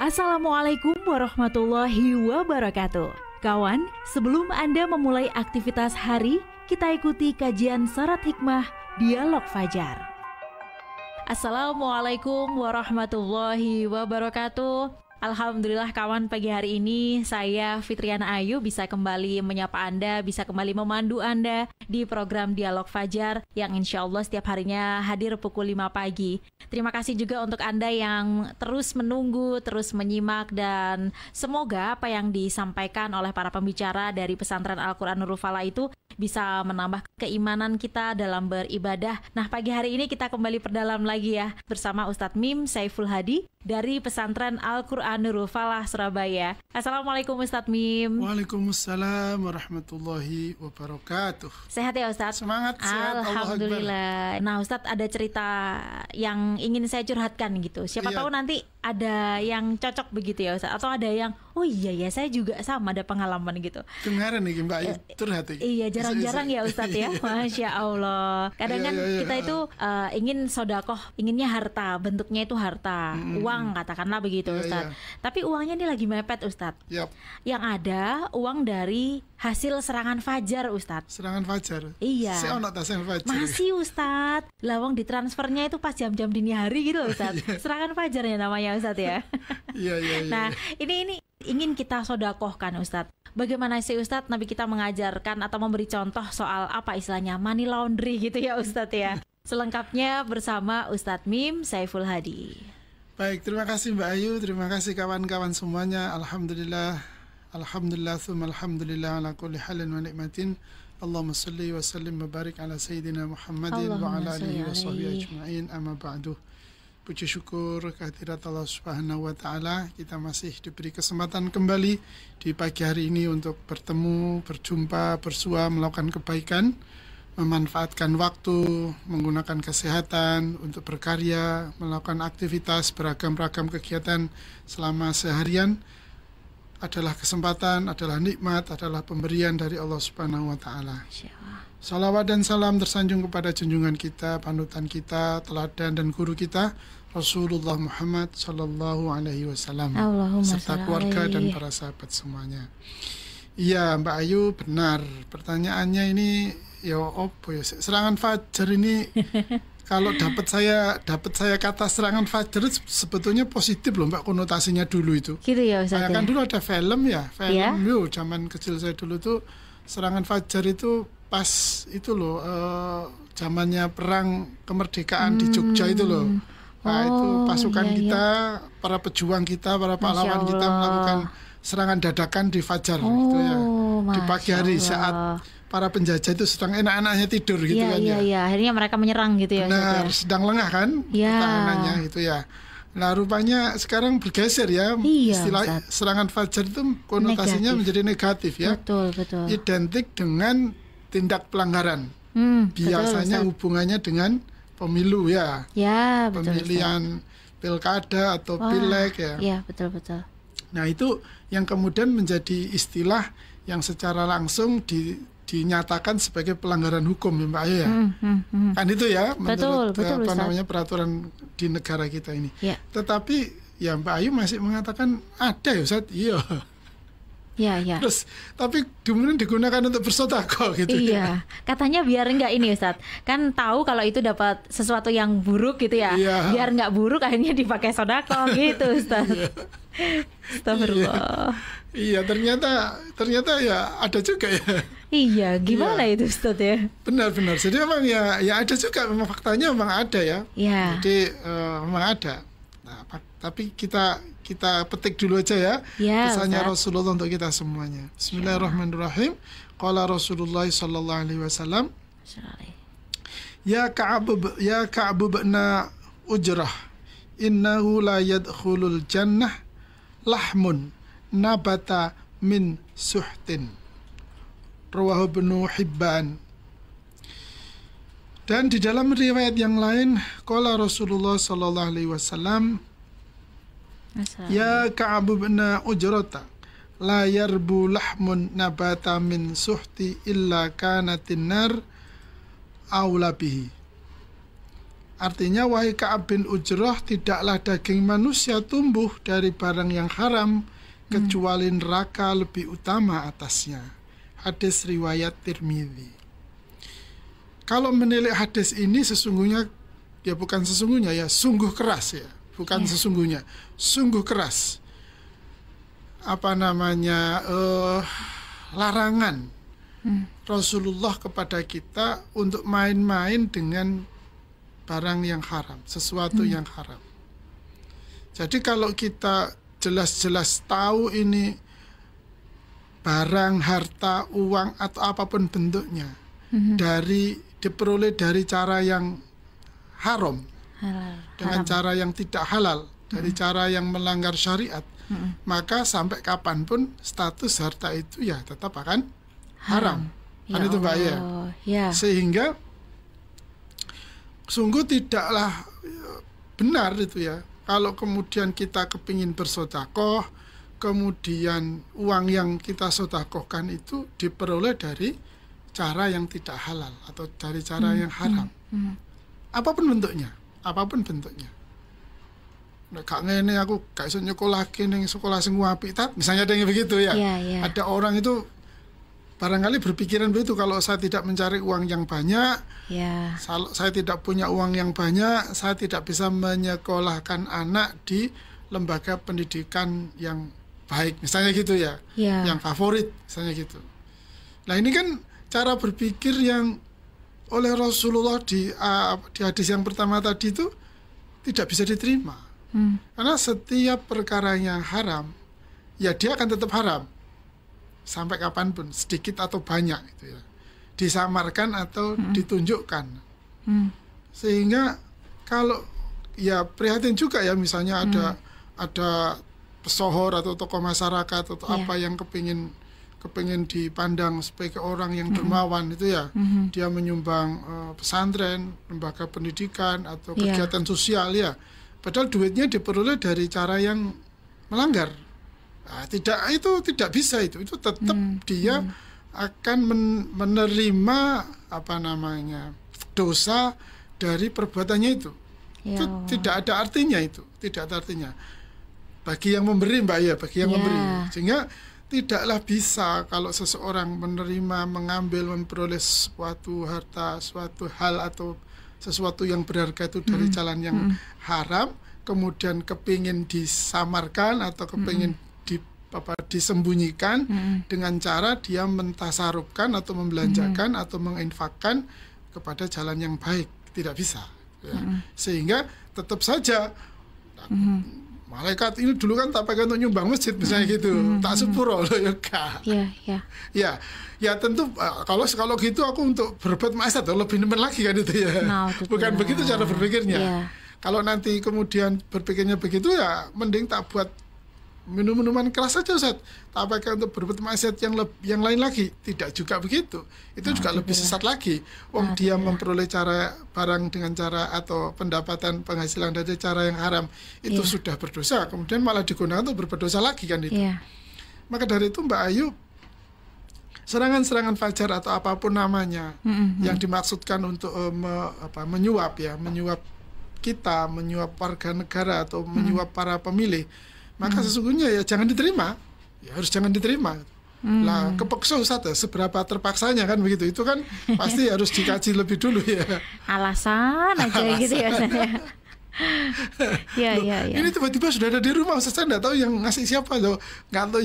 Assalamualaikum warahmatullahi wabarakatuh. Kawan, sebelum Anda memulai aktivitas hari, kita ikuti kajian Syarat Hikmah Dialog Fajar. Assalamualaikum warahmatullahi wabarakatuh. Alhamdulillah kawan, pagi hari ini saya Fitriana Ayu bisa kembali menyapa Anda, bisa kembali memandu Anda di program Dialog Fajar yang insya Allah setiap harinya hadir pukul 5 pagi. Terima kasih juga untuk Anda yang terus menunggu, terus menyimak, dan semoga apa yang disampaikan oleh para pembicara dari Pesantren Al-Quran Nurul Falah itu bisa menambah keimanan kita dalam beribadah. Nah, pagi hari ini kita kembali perdalam lagi ya bersama Ustadz Mim Saiful Hadi dari Pesantren Al-Quran Nurul Falah Surabaya. Assalamualaikum Ustadz Mim. Waalaikumsalam warahmatullahi wabarakatuh. Sehat ya Ustadz? Semangat, sehat. Alhamdulillah. Nah Ustadz, ada cerita yang ingin saya curhatkan gitu. Siapa tahu nanti ada yang cocok begitu ya Ustadz, atau ada yang oh iya ya saya juga sama ada pengalaman gitu. Dengaran nih Mbak Ayu curhat. Iya, jarang-jarang ya Ustadz ya. Masya Allah. Kadang kan kita itu ingin sodakoh, inginnya harta, bentuknya itu harta, uang katakanlah begitu Ustadz. Tapi uangnya ini lagi mepet Ustadz. Yang ada uang dari hasil serangan fajar Ustadz. Serangan fajar? Iya. Masih Ustadz. Lawang ditransfernya itu pas jam-jam dini hari gitu Ustadz. Serangan fajarnya namanya Ustadz ya. Iya. Nah ini ingin kita sodakohkan Ustadz. Bagaimana sih Ustadz Nabi kita mengajarkan atau memberi contoh soal apa istilahnya money laundry gitu ya Ustadz ya. Selengkapnya bersama Ustadz Mim Saiful Hadi. Baik, terima kasih Mbak Ayu, terima kasih kawan-kawan semuanya. Alhamdulillah thumma alhamdulillah ala kulli halin wa nikmatin. Allahumma salli wa sallim wa barik ala Sayyidina Muhammadin wa ala alihi wa sahbihi ajma'in, amma ba'du. Puji syukur kehadirat Allah Subhanahu wa Ta'ala, kita masih diberi kesempatan kembali di pagi hari ini untuk bertemu, berjumpa, bersua, melakukan kebaikan, memanfaatkan waktu, menggunakan kesehatan untuk berkarya, melakukan aktivitas beragam-ragam kegiatan selama seharian adalah kesempatan, adalah nikmat, adalah pemberian dari Allah Subhanahu wa Ta'ala. Salawat dan salam tersanjung kepada junjungan kita, panutan kita, teladan dan guru kita, Rasulullah Muhammad Sallallahu Alaihi Wasallam, serta keluarga dan para sahabat semuanya. Iya Mbak Ayu, benar. Pertanyaannya ini ya opo ya, serangan fajar ini kalau dapat saya kata serangan fajar sebetulnya positif loh Mbak, konotasinya dulu itu. Gitu ya Ustaz. Kan dulu ada film zaman kecil saya dulu tuh serangan fajar itu pas itu loh zamannya perang kemerdekaan di Jogja itu loh. Nah itu pasukan kita, para pejuang kita, para pahlawan kita melakukan serangan dadakan di fajar gitu ya. Di pagi hari saat para penjajah itu sedang enak-enaknya tidur gitu kan ya. Iya, akhirnya mereka menyerang gitu ya. Benar, sedang lengah kan pertahanannya gitu ya. Nah rupanya sekarang bergeser ya, istilah serangan fajar itu konotasinya menjadi negatif ya. Betul. Identik dengan tindak pelanggaran. Biasanya betul, hubungannya dengan pemilu ya. Ya, betul. Pemilihan pilkada atau pileg ya. Iya, betul. Nah, itu yang kemudian menjadi istilah yang secara langsung dinyatakan sebagai pelanggaran hukum ya Mbak Ayu ya. Kan itu ya menurut peraturan di negara kita ini. Ya. Tetapi ya Mbak Ayu masih mengatakan ada ya Ustaz. Iya. Iya. Terus tapi kemudian digunakan untuk bersedekah gitu. Iya. Katanya biar enggak ini Ustaz. Kan tahu kalau itu dapat sesuatu yang buruk gitu ya. Iya. Biar enggak buruk akhirnya dipakai sedekah gitu Ustaz. Astagfirullah. Iya, ternyata ya ada juga ya. Iya, gimana itu Ustaz ya? Benar. Jadi memang ya ada juga, memang faktanya memang ada ya. Iya. Jadi memang ada. Nah, tapi kita petik dulu aja ya, pesannya Rasulullah untuk kita semuanya. Bismillahirrahmanirrahim. Qala Rasulullah sallallahu alaihi wasallam, Ya Ka'ab bin Ujrah, innahu la yadkhulul jannah lahmun nabata min suhtin. Rawahu Ibnu Hibban. Dan di dalam riwayat yang lain, qala Rasulullah sallallahu alaihi wasallam, Ya Ka'ab bin Ujrata, la yarbu lahmun nabata min suhti illa kanatin nar aula bihi. Artinya, wahai Ka'ab bin Ujrah, tidaklah daging manusia tumbuh dari barang yang haram kecuali neraka lebih utama atasnya. Hadis riwayat Tirmidzi. Kalau menilik hadis ini sesungguhnya, ya bukan sesungguhnya ya, sungguh keras ya, bukan sesungguhnya, sungguh keras. Larangan Rasulullah kepada kita untuk main-main dengan barang yang haram, sesuatu yang haram. Jadi kalau kita jelas-jelas tahu ini barang, harta, uang atau apapun bentuknya diperoleh dari cara yang haram, dengan cara yang tidak halal, dari cara yang melanggar syariat, maka sampai kapanpun status harta itu ya tetap akan haram. Kan itu Mbak ya. Sehingga sungguh tidaklah benar itu ya, kalau kemudian kita kepingin bersedekah, kemudian uang yang kita sedekahkan itu diperoleh dari cara yang tidak halal atau dari cara yang haram. Apapun bentuknya. Nek gak ngene aku gak iso nyekolahke ning sekolah sing apik misalnya ada yang begitu ya. Ada orang itu barangkali berpikiran begitu, kalau saya tidak mencari uang yang banyak, saya tidak punya uang yang banyak, saya tidak bisa menyekolahkan anak di lembaga pendidikan yang baik, misalnya gitu ya, yang favorit, misalnya gitu. Nah ini kan cara berpikir yang oleh Rasulullah di hadis yang pertama tadi itu tidak bisa diterima, karena setiap perkara yang haram, ya dia akan tetap haram. Sampai kapanpun, sedikit atau banyak gitu ya, disamarkan atau ditunjukkan. Sehingga kalau ya prihatin juga ya, misalnya ada pesohor atau tokoh masyarakat atau apa yang kepingin dipandang sebagai orang yang dermawan itu ya, dia menyumbang pesantren, lembaga pendidikan atau kegiatan sosial ya, padahal duitnya diperoleh dari cara yang melanggar. Nah, tidak bisa itu tetap dia akan menerima dosa dari perbuatannya itu. Itu tidak ada artinya bagi yang memberi Mbak ya, bagi yang memberi. Sehingga tidaklah bisa kalau seseorang menerima, mengambil, memperoleh suatu harta, suatu hal atau sesuatu yang berharga itu dari jalan yang haram, kemudian kepingin disamarkan atau kepingin disembunyikan dengan cara dia mentasarufkan atau membelanjakan atau menginfakkan kepada jalan yang baik. Tidak bisa ya. Sehingga tetap saja malaikat ini dulu kan tak pakai untuk nyumbang masjid misalnya gitu, tak sepuro loh ya. Ya tentu kalau gitu aku untuk berbuat maksiat lebih nemen lagi kan itu ya. Bukan begitu cara berpikirnya. Kalau nanti kemudian berpikirnya begitu ya mending tak buat minum-minuman keras saja Ustaz, tak pakai untuk berbuat maksiat yang lain lagi. Tidak juga begitu, itu juga lebih sesat lagi. Dia memperoleh cara barang dengan cara atau pendapatan penghasilan dari cara yang haram, itu sudah berdosa, kemudian malah digunakan untuk berbuat dosa lagi kan itu. Maka dari itu Mbak Ayu, serangan-serangan fajar atau apapun namanya yang dimaksudkan untuk menyuap kita, menyuap warga negara atau menyuap para pemilih, maka sesungguhnya ya jangan diterima, ya harus jangan diterima. Lah kepeksa Ustaz, seberapa terpaksanya kan begitu, itu kan pasti harus dikaji lebih dulu ya. Alasan aja gitu ya. Ini tiba-tiba sudah ada di rumah, saya nggak tahu yang ngasih siapa loh, nggak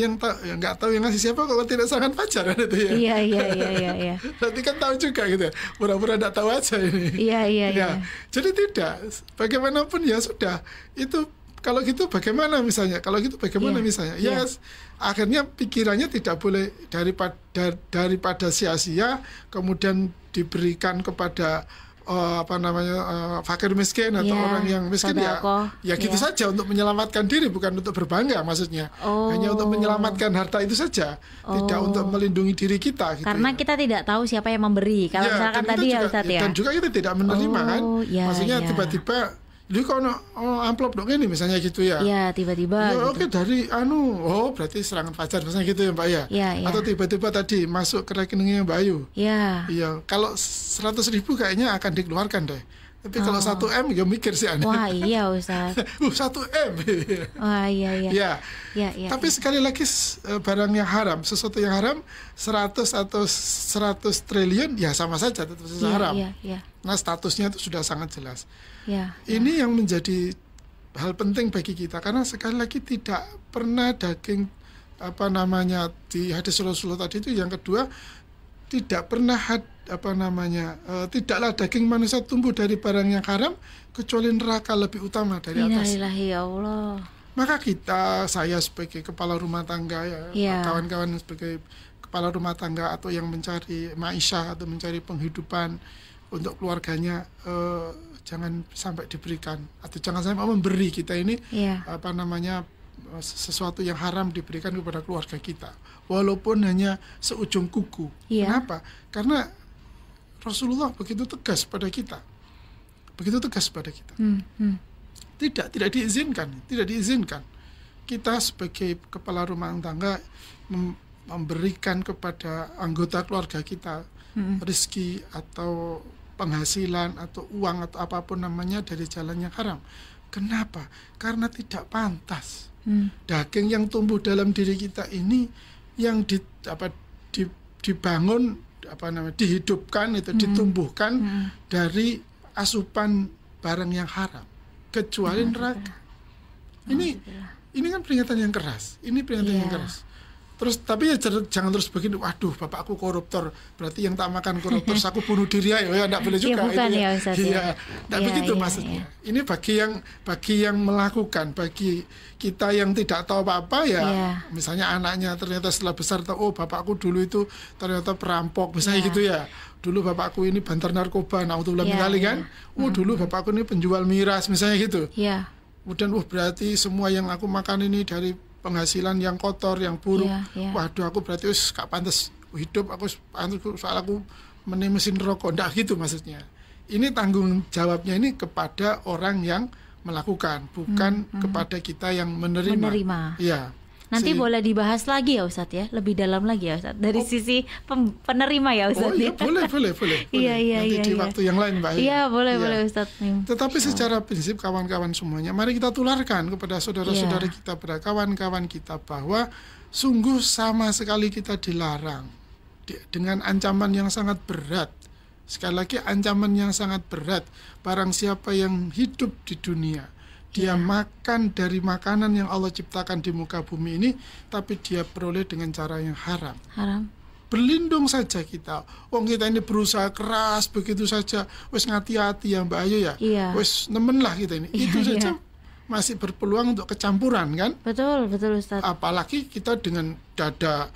tahu yang ngasih siapa kalau tidak serangan fajar kan itu ya. Iya. Berarti kan tahu juga gitu, pura-pura nggak tahu aja ini. Iya. Jadi tidak, bagaimanapun ya sudah itu. Kalau gitu bagaimana misalnya? Ya akhirnya pikirannya tidak boleh daripada sia-sia kemudian diberikan kepada fakir miskin atau orang yang miskin ya gitu saja untuk menyelamatkan diri, bukan untuk berbangga maksudnya. Hanya untuk menyelamatkan harta itu saja, tidak untuk melindungi diri kita gitu. Karena kita tidak tahu siapa yang memberi. Kalau misalkan tadi ya Ustaz ya. Dan juga kita tidak menerima kan. Maksudnya tiba-tiba jadi kalau amplop dong ini misalnya gitu ya. Iya, tiba-tiba. Ya, oke, dari berarti serangan fajar misalnya gitu ya Mbak ya. Atau tiba-tiba tadi masuk ke rekeningnya Mbak Ayu. Iya. Iya, kalau 100.000 kayaknya akan dikeluarkan deh. Tapi kalau 1M ya mikir sih Anda. Wah iya Ustaz. 1M. Wah iya. Ya. Tapi sekali lagi barang yang haram, sesuatu yang haram 100 atau 100 triliun ya sama saja tetap haram. Iya. Nah statusnya itu sudah sangat jelas. Ya. Ini yang menjadi hal penting bagi kita karena sekali lagi tidak pernah daging di hadis Rasulullah tadi itu yang kedua tidak pernah tidaklah daging manusia tumbuh dari barang yang haram kecuali neraka lebih utama dari atas. Innalillahi ya Allah. Maka saya sebagai kepala rumah tangga kawan-kawan sebagai kepala rumah tangga atau yang mencari maisha atau mencari penghidupan untuk keluarganya jangan sampai diberikan atau jangan sampai memberi kita ini sesuatu yang haram diberikan kepada keluarga kita walaupun hanya seujung kuku. Kenapa? Karena Rasulullah begitu tegas pada kita. Tidak diizinkan kita sebagai kepala rumah tangga memberikan kepada anggota keluarga kita rezeki atau penghasilan atau uang atau apapun namanya dari jalan yang haram. Kenapa? Karena tidak pantas. Daging yang tumbuh dalam diri kita ini yang dibangun dihidupkan itu ditumbuhkan dari asupan barang yang haram kecuali neraka. Ini kan peringatan yang keras. Terus tapi ya jangan terus begini, waduh bapak aku koruptor, berarti yang tak makan koruptor aku bunuh diri ya enggak boleh juga. Bukan ya Ustaz. Enggak begitu maksudnya. Ini bagi yang melakukan, bagi kita yang tidak tahu apa-apa misalnya anaknya ternyata setelah besar tahu bapakku dulu itu ternyata perampok misalnya gitu ya. Dulu bapakku ini banter narkoba, naudzubillah kali kan. Dulu bapakku ini penjual miras misalnya gitu. Kemudian berarti semua yang aku makan ini dari penghasilan yang kotor, yang buruk. Waduh aku berarti gak pantas hidup, soal aku mesin rokok. Nggak gitu maksudnya. Ini tanggung jawabnya ini kepada orang yang melakukan, bukan kepada kita yang menerima. Iya. Nanti boleh dibahas lagi ya Ustadz ya, lebih dalam lagi ya Ustadz dari sisi penerima ya Ustadz. Iya boleh. Nanti di waktu yang lain Mbak. Iya boleh Ustadz. Tetapi secara prinsip kawan-kawan semuanya, mari kita tularkan kepada saudara-saudara kita, pada kawan-kawan kita bahwa sungguh sama sekali kita dilarang dengan ancaman yang sangat berat. Sekali lagi ancaman yang sangat berat. Barang siapa yang hidup di dunia, dia makan dari makanan yang Allah ciptakan di muka bumi ini, tapi dia peroleh dengan cara yang haram. Berlindung saja kita. Kita ini berusaha keras begitu saja. Wes ngati-hati ya Mbak Ayu ya. Wes nemen lah kita ini. Itu saja masih berpeluang untuk kecampuran kan? Betul Ustaz. Apalagi kita dengan dada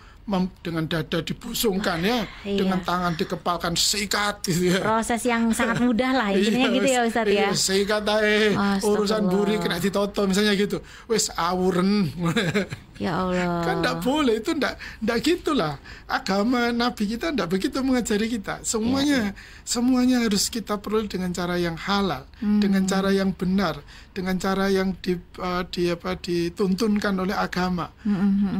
dibusungkan dengan tangan dikepalkan, sikat gitu ya. Proses yang sangat mudah lah intinya gitu ya Ustadz ya. Sikat urusan buri kena ditoto misalnya gitu. Wes awuren. Ya Allah. Kan enggak boleh, itu enggak gitulah. Agama Nabi kita enggak begitu mengajari kita. Semuanya harus kita peroleh dengan cara yang halal, dengan cara yang benar, dengan cara yang dituntunkan oleh agama,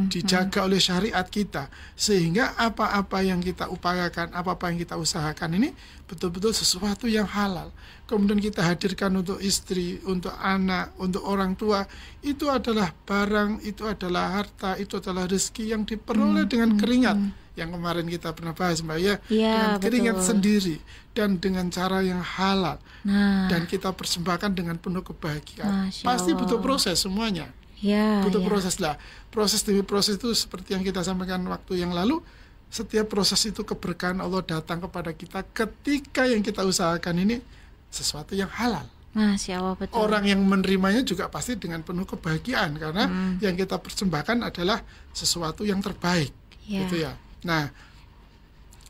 dijaga oleh syariat kita, sehingga apa-apa yang kita upayakan, apa-apa yang kita usahakan ini betul-betul sesuatu yang halal. Kemudian kita hadirkan untuk istri, untuk anak, untuk orang tua, itu adalah barang, itu adalah harta, itu adalah rezeki yang diperoleh dengan keringat. Yang kemarin kita pernah bahas Mbak ya, dengan keringat sendiri dan dengan cara yang halal. Dan kita persembahkan dengan penuh kebahagiaan. Pasti butuh proses semuanya. Butuh proses lah. Proses demi proses itu seperti yang kita sampaikan waktu yang lalu. Setiap proses itu keberkahan Allah datang kepada kita ketika yang kita usahakan ini sesuatu yang halal. Masya Allah, betul. Orang yang menerimanya juga pasti dengan penuh kebahagiaan karena yang kita persembahkan adalah sesuatu yang terbaik. Gitu ya. Nah,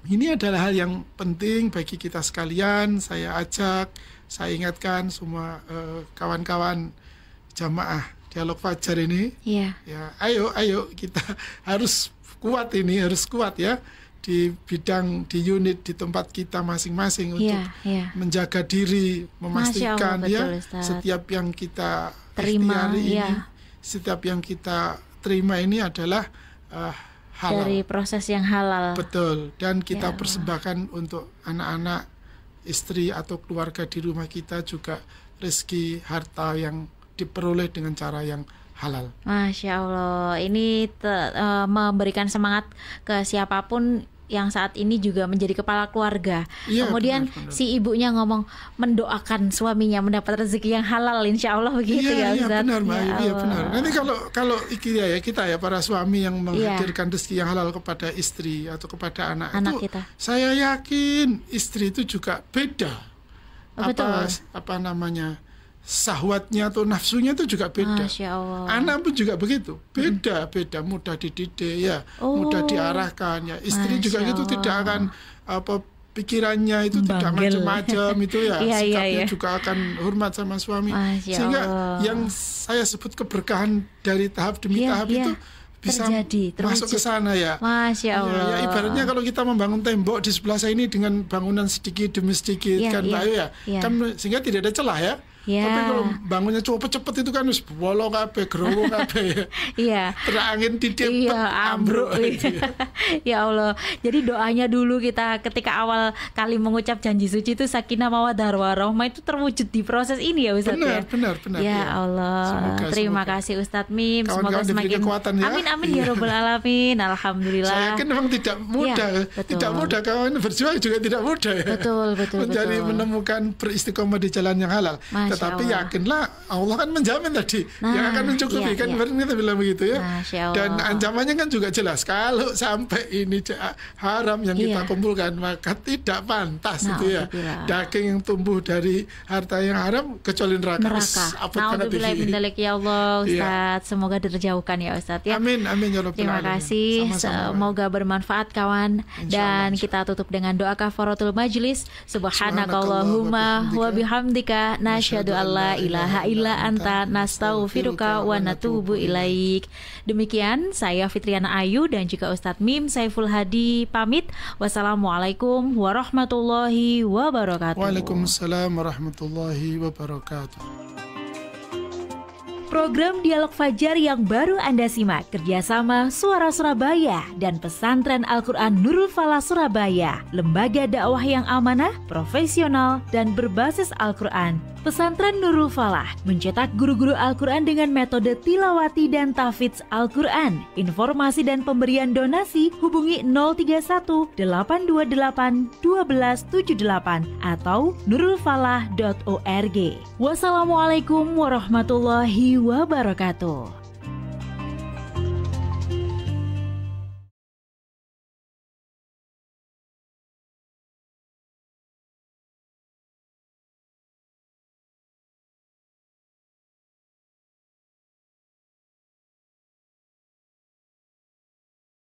ini adalah hal yang penting bagi kita sekalian. Saya ajak, saya ingatkan semua kawan-kawan jamaah Dialog Fajar ini. Ya, ayo kita harus kuat ya di bidang, di unit, di tempat kita masing-masing untuk menjaga diri, memastikan setiap yang kita terima ini, setiap yang kita terima ini adalah halal. Dari proses yang halal. Betul, dan kita persembahkan untuk anak-anak istri atau keluarga di rumah kita juga rezeki harta yang diperoleh dengan cara yang halal. Masya Allah, ini memberikan semangat ke siapapun yang saat ini juga menjadi kepala keluarga. Iya, Kemudian benar. si ibunya ngomong mendoakan suaminya mendapat rezeki yang halal, insya Allah begitu ya Iya Ustaz. benar, Mbak Ayu, iya Allah. benar. Nanti kalau kita ya para suami yang menghadirkan rezeki yang halal kepada istri atau kepada anak itu, kita. saya yakin istri itu juga beda. Betul. Apa namanya? Sahwatnya atau nafsunya itu juga beda. Masya Allah. Anak pun juga begitu, beda mudah dididik ya, mudah diarahkan ya. Istri Masya juga gitu, Allah. tidak akan pikirannya itu tidak Banggel. macam-macam itu ya. Iya, Sikapnya iya. juga akan hormat sama suami. Masya Sehingga Allah. yang saya sebut keberkahan dari tahap demi Iya, tahap iya. itu bisa Terjadi, masuk ke terwujud. sana ya. Masya Allah. Ya, ibaratnya kalau kita membangun tembok di sebelah saya ini dengan bangunan sedikit demi sedikit Iya, kan iya, Pak Ayu ya, iya. kan sehingga tidak ada celah ya. Ya. Tapi kalau bangunnya cepet-cepet itu kan harus bolong kabeh, growo kabeh. Iya. Terangin titik Iya, ambruk. Ya Allah. Jadi doanya dulu kita ketika awal kali mengucap janji suci itu sakinah mawaddah warahmah itu terwujud di proses ini ya Ustaz ya. Benar. Ya Allah. Semoga, Terima semoga. kasih Ustadz Mim. Kawan-kawan Semoga diberi semakin kekuatan ya. Amin ya robbal alamin. Alhamdulillah. Saya yakin memang tidak mudah, Iya, betul. tidak mudah, kawan berjuang juga tidak mudah ya. Betul. Mencari menemukan beristiqomah di jalan yang halal. Masya Tetapi Allah. yakinlah Allah kan menjamin tadi, Nah, yang akan mencukupi iya, kan, iya. kita bilang begitu ya. Masya Allah. Dan ancamannya kan juga jelas, kalau sampai ini haram yang kita Iya. kumpulkan maka tidak pantas itu ya. Na'udzubillah. Daging yang tumbuh dari harta yang haram kecuali neraka. Na'udzubillah min dzalik ya Allah Iya. Ustaz. Semoga dirjauhkan ya Ustaz ya. Amin ya Rabbal Terima alamin. kasih. Sama-sama. Semoga bermanfaat kawan. Dan Insya kita tutup dengan doa kafaratul majlis. Subhanakallahumma wa bihamdika nasyhadu alla ilaha illa anta nastaghfiruka wa natubu ilaik. Demikian saya Fitriana Ayu dan juga Ustadz Mim Saiful Hadi pamit. Wassalamualaikum warahmatullahi wabarakatuh. Waalaikumsalam warahmatullahi wabarakatuh. Program Dialog Fajar yang baru Anda simak kerjasama Suara Surabaya dan Pesantren Al-Quran Nurul Falah Surabaya, lembaga dakwah yang amanah, profesional, dan berbasis Al-Quran. Pesantren Nurul Falah mencetak guru-guru Al-Quran dengan metode tilawati dan tahfidz Al-Quran. Informasi dan pemberian donasi hubungi 031 828 1278 atau nurulfalah.org. Wassalamualaikum warahmatullahi wabarakatuh.